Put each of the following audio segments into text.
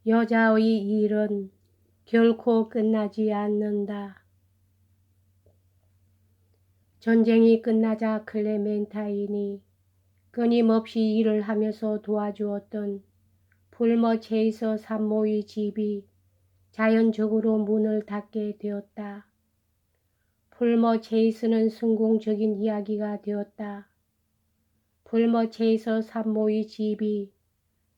여자의 일은 결코 끝나지 않는다. 전쟁이 끝나자 클레멘타인이 끊임없이 일을 하면서 도와주었던 풀머 체이서 산모의 집이 자연적으로 문을 닫게 되었다. 풀머 체이서는 성공적인 이야기가 되었다. 풀머 체이서 산모의 집이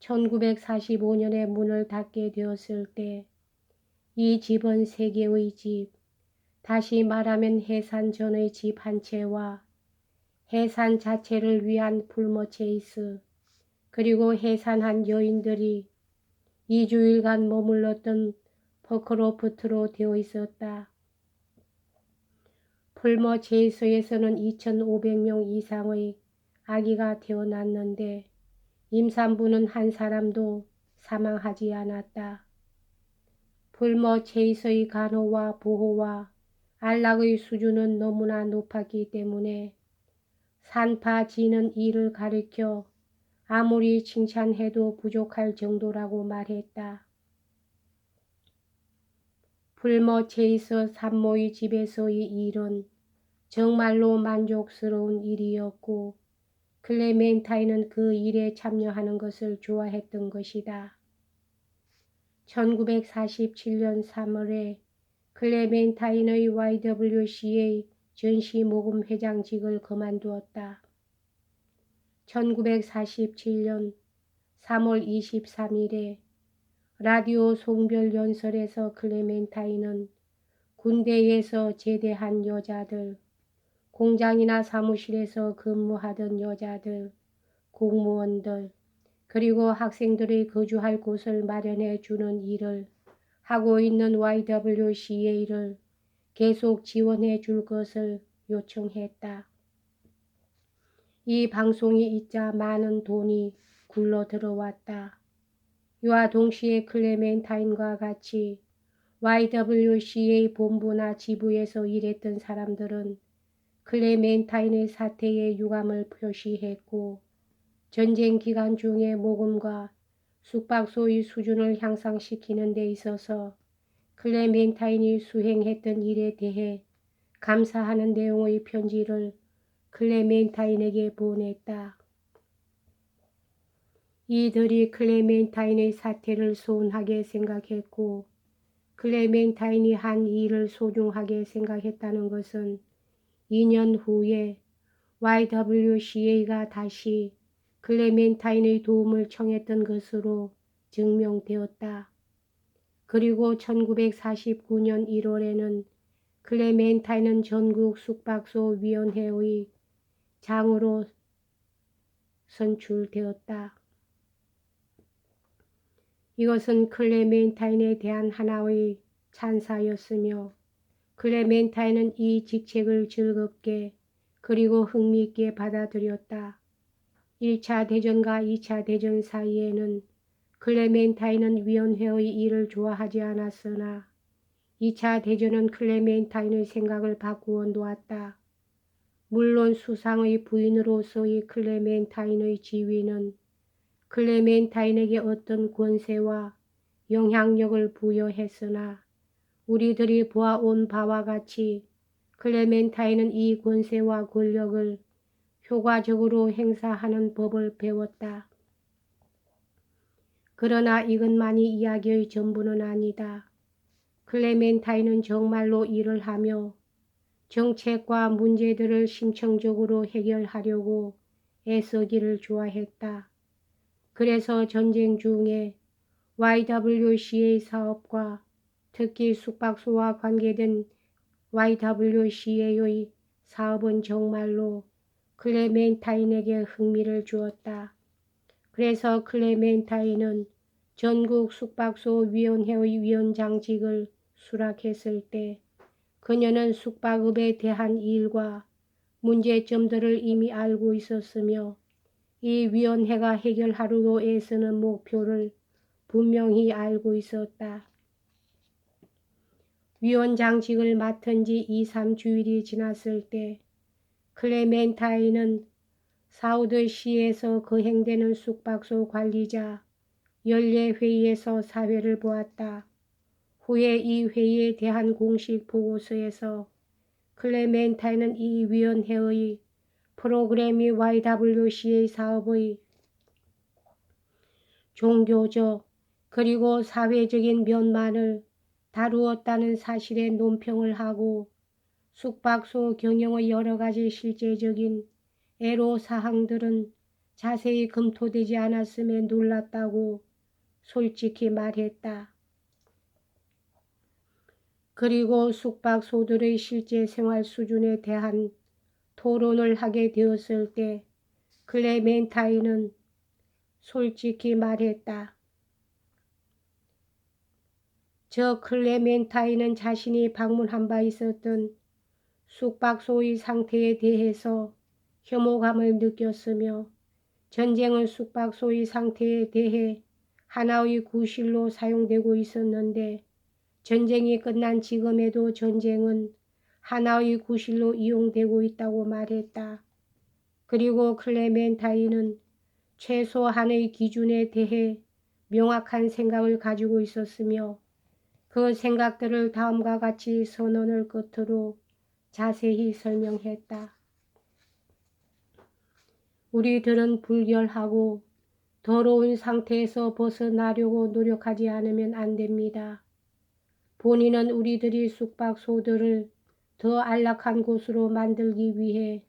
1945년에 문을 닫게 되었을 때 이 집은 세계의 집, 다시 말하면 해산 전의 집 한 채와 해산 자체를 위한 풀머 체이스, 그리고 해산한 여인들이 2주일간 머물렀던 퍼크로프트로 되어 있었다. 풀머 체이스에서는 2,500명 이상의 아기가 태어났는데 임산부는 한 사람도 사망하지 않았다. 풀머 체이스의 간호와 보호와 안락의 수준은 너무나 높았기 때문에 산파지는 이를 가리켜 아무리 칭찬해도 부족할 정도라고 말했다. 풀머 체이스 산모의 집에서의 일은 정말로 만족스러운 일이었고 클레멘타인은 그 일에 참여하는 것을 좋아했던 것이다. 1947년 3월에 클레멘타인의 YWCA 전시모금 회장직을 그만두었다. 1947년 3월 23일에 라디오 송별 연설에서 클레멘타인은 군대에서 제대한 여자들, 공장이나 사무실에서 근무하던 여자들, 공무원들, 그리고 학생들이 거주할 곳을 마련해 주는 일을 하고 있는 YWCA를 계속 지원해 줄 것을 요청했다. 이 방송이 있자 많은 돈이 굴러 들어왔다. 이와 동시에 클레멘타인과 같이 YWCA 본부나 지부에서 일했던 사람들은 클레멘타인의 사태에 유감을 표시했고 전쟁 기간 중에 모금과 숙박소의 수준을 향상시키는 데 있어서 클레멘타인이 수행했던 일에 대해 감사하는 내용의 편지를 클레멘타인에게 보냈다. 이들이 클레멘타인의 사태를 소원하게 생각했고 클레멘타인이 한 일을 소중하게 생각했다는 것은 2년 후에 YWCA가 다시 클레멘타인의 도움을 청했던 것으로 증명되었다. 그리고 1949년 1월에는 클레멘타인은 전국 숙박소 위원회의 장으로 선출되었다. 이것은 클레멘타인에 대한 하나의 찬사였으며 클레멘타인은 이 직책을 즐겁게 그리고 흥미있게 받아들였다. 1차 대전과 2차 대전 사이에는 클레멘타인은 위원회의 일을 좋아하지 않았으나 2차 대전은 클레멘타인의 생각을 바꾸어 놓았다. 물론 수상의 부인으로서의 클레멘타인의 지위는 클레멘타인에게 어떤 권세와 영향력을 부여했으나 우리들이 보아온 바와 같이 클레멘타인은 이 권세와 권력을 효과적으로 행사하는 법을 배웠다. 그러나 이것만이 이야기의 전부는 아니다. 클레멘타인은 정말로 일을 하며 정책과 문제들을 심층적으로 해결하려고 애쓰기를 좋아했다. 그래서 전쟁 중에 YWCA 사업과 특히 숙박소와 관계된 YWCA의 사업은 정말로 클레멘타인에게 흥미를 주었다. 그래서 클레멘타인은 전국 숙박소 위원회의 위원장직을 수락했을 때 그녀는 숙박업에 대한 일과 문제점들을 이미 알고 있었으며 이 위원회가 해결하려고 애쓰는 목표를 분명히 알고 있었다. 위원장직을 맡은 지 2, 3주일이 지났을 때 클레멘타인은 사우드시에서 거행되는 숙박소 관리자 연례회의에서 사회를 보았다. 후에 이 회의에 대한 공식 보고서에서 클레멘타인은 이 위원회의 프로그램이 YWCA 사업의 종교적 그리고 사회적인 면만을 다루었다는 사실에 논평을 하고 숙박소 경영의 여러 가지 실제적인 애로사항들은 자세히 검토되지 않았음에 놀랐다고 솔직히 말했다. 그리고 숙박소들의 실제 생활 수준에 대한 토론을 하게 되었을 때 클레멘타인은 솔직히 말했다. 저 클레멘타인은 자신이 방문한 바 있었던 숙박소의 상태에 대해서 혐오감을 느꼈으며 전쟁은 숙박소의 상태에 대해 하나의 구실로 사용되고 있었는데 전쟁이 끝난 지금에도 전쟁은 하나의 구실로 이용되고 있다고 말했다. 그리고 클레멘타인은 최소한의 기준에 대해 명확한 생각을 가지고 있었으며 그 생각들을 다음과 같이 선언을 끝으로 자세히 설명했다. 우리들은 불결하고 더러운 상태에서 벗어나려고 노력하지 않으면 안 됩니다. 본인은 우리들이 숙박소들을 더 안락한 곳으로 만들기 위해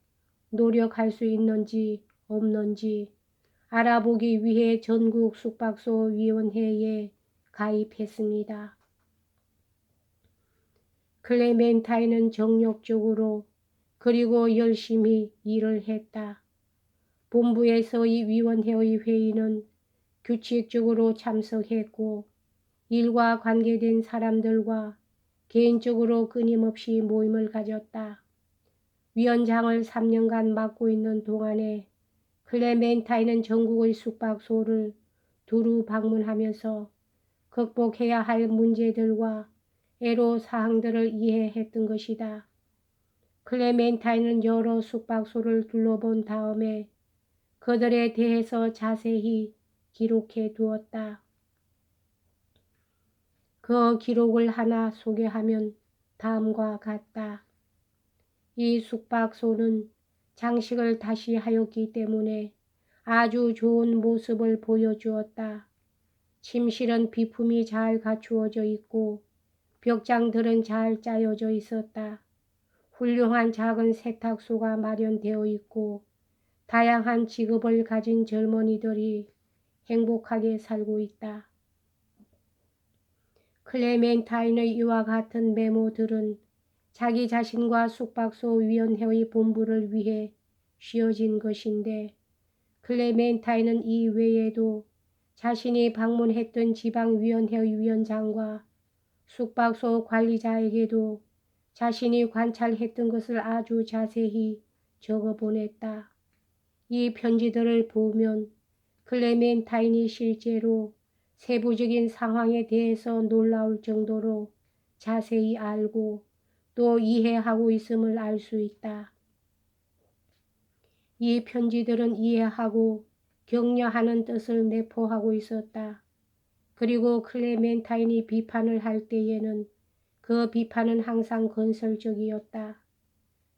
노력할 수 있는지 없는지 알아보기 위해 전국 숙박소 위원회에 가입했습니다. 클레멘타인은 정력적으로 그리고 열심히 일을 했다. 본부에서의 위원회의 회의는 규칙적으로 참석했고 일과 관계된 사람들과 개인적으로 끊임없이 모임을 가졌다. 위원장을 3년간 맡고 있는 동안에 클레멘타인은 전국의 숙박소를 두루 방문하면서 극복해야 할 문제들과 애로사항들을 이해했던 것이다. 클레멘타인은 여러 숙박소를 둘러본 다음에 그들에 대해서 자세히 기록해 두었다. 그 기록을 하나 소개하면 다음과 같다. 이 숙박소는 장식을 다시 하였기 때문에 아주 좋은 모습을 보여주었다. 침실은 비품이 잘 갖추어져 있고 벽장들은 잘 짜여져 있었다. 훌륭한 작은 세탁소가 마련되어 있고 다양한 직업을 가진 젊은이들이 행복하게 살고 있다. 클레멘타인의 이와 같은 메모들은 자기 자신과 숙박소 위원회의 본부를 위해 씌어진 것인데 클레멘타인은 이 외에도 자신이 방문했던 지방위원회의 위원장과 숙박소 관리자에게도 자신이 관찰했던 것을 아주 자세히 적어 보냈다. 이 편지들을 보면 클레멘타인이 실제로 세부적인 상황에 대해서 놀라울 정도로 자세히 알고 또 이해하고 있음을 알 수 있다. 이 편지들은 이해하고 격려하는 뜻을 내포하고 있었다. 그리고 클레멘타인이 비판을 할 때에는 그 비판은 항상 건설적이었다.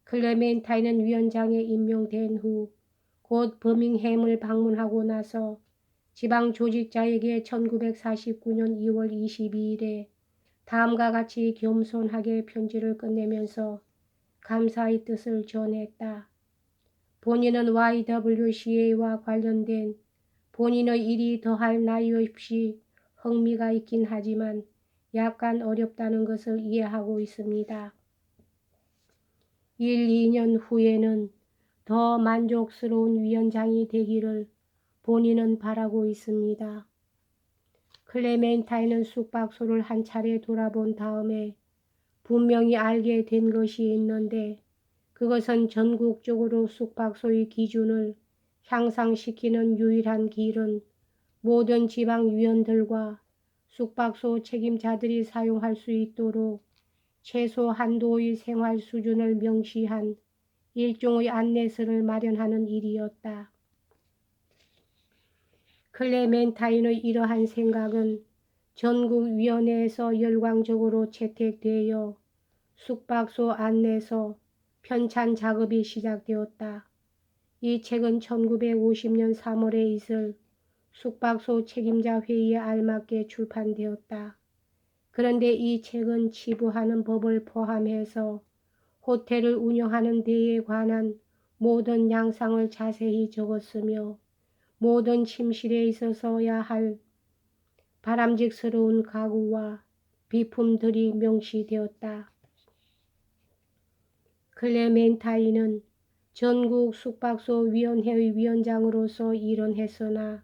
클레멘타인은 위원장에 임명된 후 곧 버밍햄을 방문하고 나서 지방 조직자에게 1949년 2월 22일에 다음과 같이 겸손하게 편지를 끝내면서 감사의 뜻을 전했다. 본인은 YWCA와 관련된 본인의 일이 더할 나위 없이 흥미가 있긴 하지만 약간 어렵다는 것을 이해하고 있습니다. 1, 2년 후에는 더 만족스러운 위원장이 되기를 본인은 바라고 있습니다. 클레멘타인은 숙박소를 한 차례 돌아본 다음에 분명히 알게 된 것이 있는데 그것은 전국적으로 숙박소의 기준을 향상시키는 유일한 길은 모든 지방위원들과 숙박소 책임자들이 사용할 수 있도록 최소 한도의 생활 수준을 명시한 일종의 안내서를 마련하는 일이었다. 클레멘타인의 이러한 생각은 전국위원회에서 열광적으로 채택되어 숙박소 안내서 편찬 작업이 시작되었다. 이 책은 1950년 3월에 있을 숙박소 책임자 회의에 알맞게 출판되었다. 그런데 이 책은 치부하는 법을 포함해서 호텔을 운영하는 데에 관한 모든 양상을 자세히 적었으며 모든 침실에 있어서야 할 바람직스러운 가구와 비품들이 명시되었다. 클레멘타인은 전국 숙박소 위원회의 위원장으로서 일은 했으나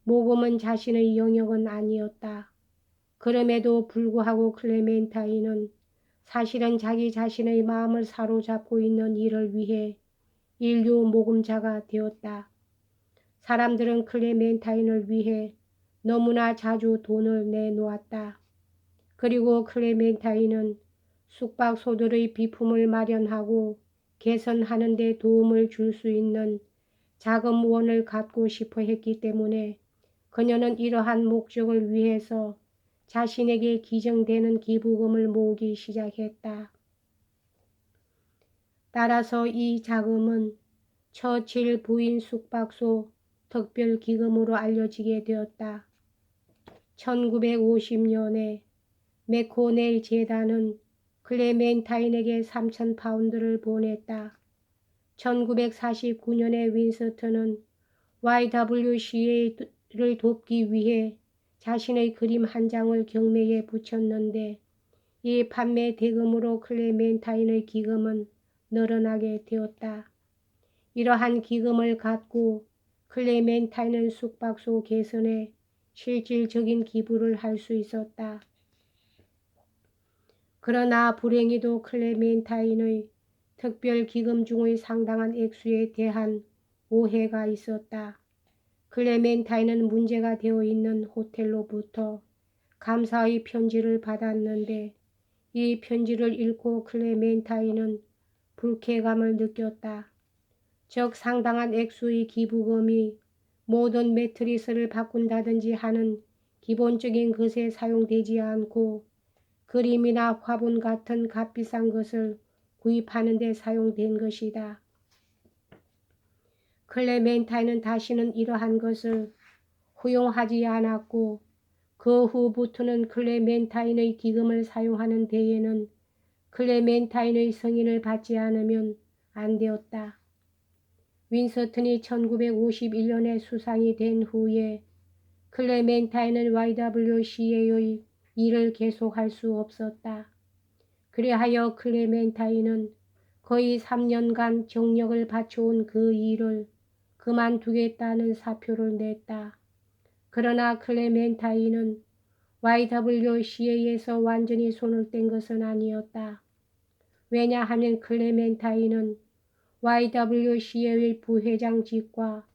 모금은 자신의 영역은 아니었다. 그럼에도 불구하고 클레멘타인은 사실은 자기 자신의 마음을 사로잡고 있는 일을 위해 인류 모금자가 되었다. 사람들은 클레멘타인을 위해 너무나 자주 돈을 내놓았다. 그리고 클레멘타인은 숙박소들의 비품을 마련하고 개선하는 데 도움을 줄 수 있는 자금원을 갖고 싶어 했기 때문에 그녀는 이러한 목적을 위해서 자신에게 기증되는 기부금을 모으기 시작했다. 따라서 이 자금은 처칠 부인 숙박소 특별기금으로 알려지게 되었다. 1950년에 맥코넬 재단은 클레멘타인에게 3,000파운드를 보냈다. 1949년에 윈스턴은 YWCA를 돕기 위해 자신의 그림 한 장을 경매에 붙였는데 이 판매 대금으로 클레멘타인의 기금은 늘어나게 되었다. 이러한 기금을 갖고 클레멘타인은 숙박소 개선에 실질적인 기부를 할 수 있었다. 그러나 불행히도 클레멘타인의 특별기금 중의 상당한 액수에 대한 오해가 있었다. 클레멘타인은 문제가 되어 있는 호텔로부터 감사의 편지를 받았는데 이 편지를 읽고 클레멘타인은 불쾌감을 느꼈다. 즉 상당한 액수의 기부금이 모든 매트리스를 바꾼다든지 하는 기본적인 것에 사용되지 않고 그림이나 화분 같은 값비싼 것을 구입하는 데 사용된 것이다. 클레멘타인은 다시는 이러한 것을 허용하지 않았고 그 후부터는 클레멘타인의 기금을 사용하는 데에는 클레멘타인의 승인을 받지 않으면 안 되었다. 윈스턴이 1951년에 수상이 된 후에 클레멘타인은 YWCA의 일을 계속할 수 없었다. 그리하여 클레멘타인은 거의 3년간 정력을 바쳐온 그 일을 그만두겠다는 사표를 냈다. 그러나 클레멘타인은 YWCA에서 완전히 손을 뗀 것은 아니었다. 왜냐하면 클레멘타인은 YWCA의 부회장직과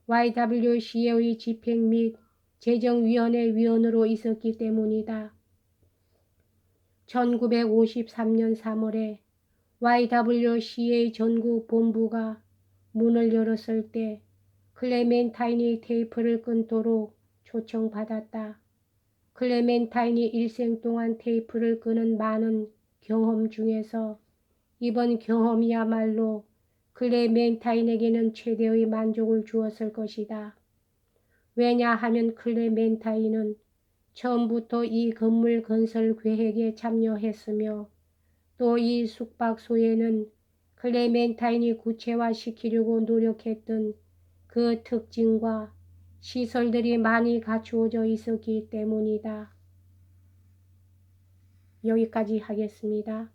YWCA의 집행 및 재정위원회 위원으로 있었기 때문이다. 1953년 3월에 YWCA 전국 본부가 문을 열었을 때 클레멘타인이 테이프를 끊도록 초청받았다. 클레멘타인이 일생 동안 테이프를 끄는 많은 경험 중에서 이번 경험이야말로 클레멘타인에게는 최대의 만족을 주었을 것이다. 왜냐하면 클레멘타인은 처음부터 이 건물 건설 계획에 참여했으며 또 이 숙박소에는 클레멘타인이 구체화시키려고 노력했던 그 특징과 시설들이 많이 갖추어져 있었기 때문이다. 여기까지 하겠습니다.